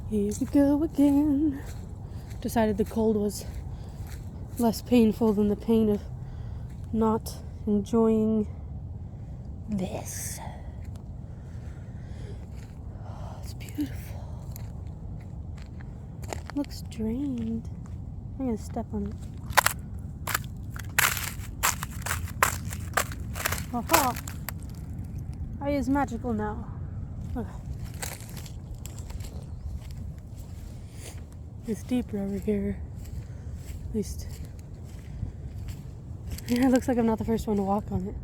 Here we go again. Decided the cold was less painful than the pain of not enjoying this. Oh, it's beautiful. It looks drained. I'm gonna step on it. Aha! I is magical now. Okay. It's deeper over here. At least. Yeah, it looks like I'm not the first one to walk on it.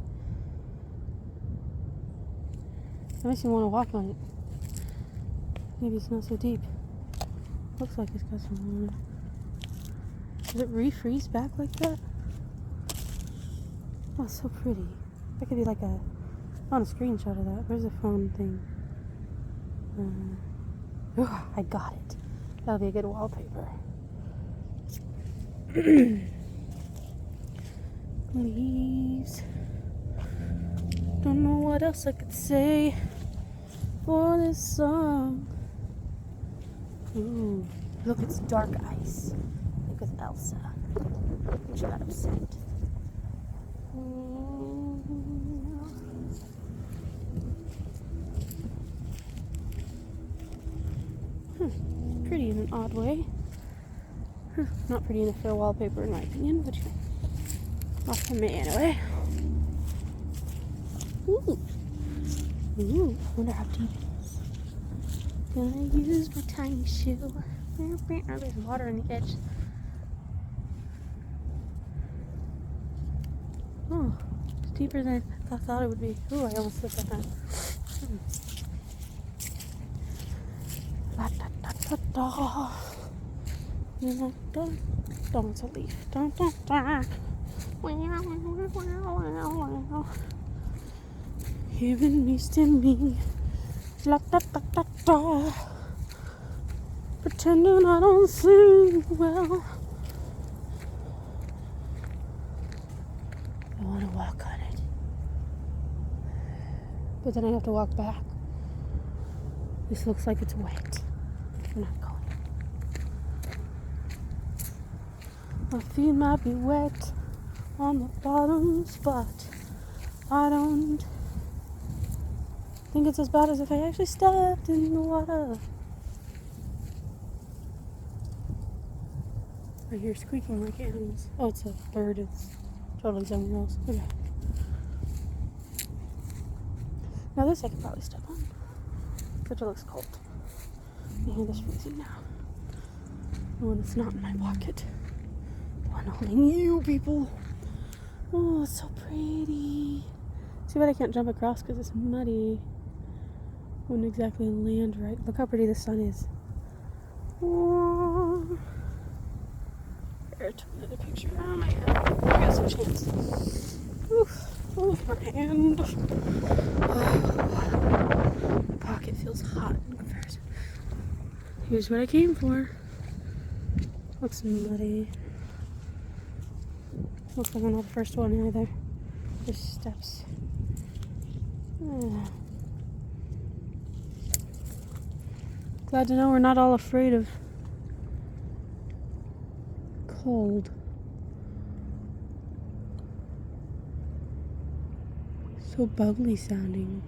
That makes me want to walk on it. Maybe it's not so deep. Looks like it's got some water. Does it refreeze back like that? Oh, it's so pretty. That could be like a... I want a screenshot of that. Where's the phone thing? I got it. That'll be a good wallpaper. Leaves. Don't know what else I could say for this song. Ooh, look, it's dark ice. Like with Elsa. And she got upset. Pretty in an odd way. Not pretty enough for a wallpaper in my opinion, but not for me anyway. Ooh. Ooh, I wonder how deep it is. Gonna use my tiny shoe. Oh, there's water on the edge. Oh, it's deeper than I thought it would be. Ooh, I almost slipped on that. La da da da da. La da. Oh, it's a leaf. Da da da. Hearing me, stem me. La da da da da. Pretending I don't sing well. I want to walk on it. But then I have to walk back. This looks like it's wet. I'm not going. My feet might be wet on the bottoms, but I don't think it's as bad as if I actually stepped in the water. I hear squeaking like animals. Oh, it's a bird. It's totally something else. Okay. Now this I could probably step on, but it looks cold. I hear this freezing now. The one that's not in my pocket. The one holding you, people. Oh, it's so pretty. Too bad I can't jump across because it's muddy. Wouldn't exactly land right. Look how pretty the sun is. Oh. Here, took another picture. Oh my god. I got some chance. Oof. Oh, my hand. Oh. My pocket feels hot in comparison. Here's what I came for. Looks muddy. Looks like I'm not the first one either. There's steps. Glad to know we're not all afraid of cold. So bubbly sounding.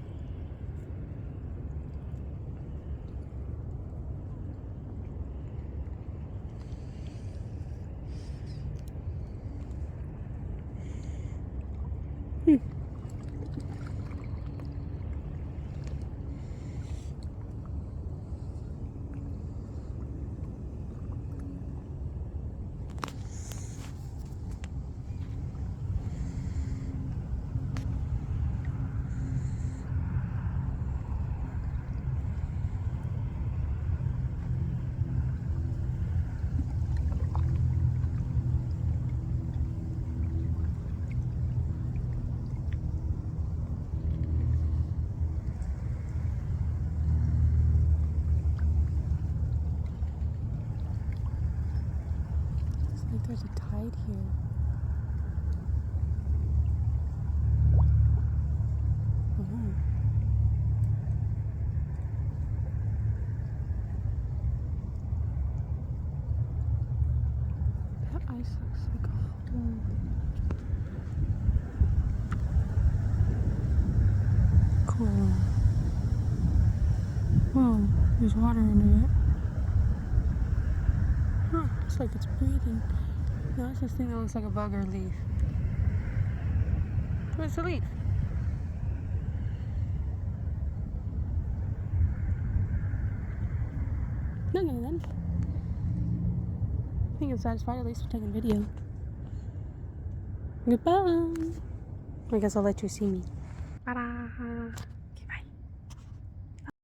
There's a tide here. Oh. place looks like a hole. Cool. Whoa, there's water under it. Huh, looks like it's breathing. No, it's this thing that looks like a bug or a leaf. Where's the leaf? Okay then. I think I'm satisfied at least with taking video. Goodbye. I guess I'll let you see me. Ta-da!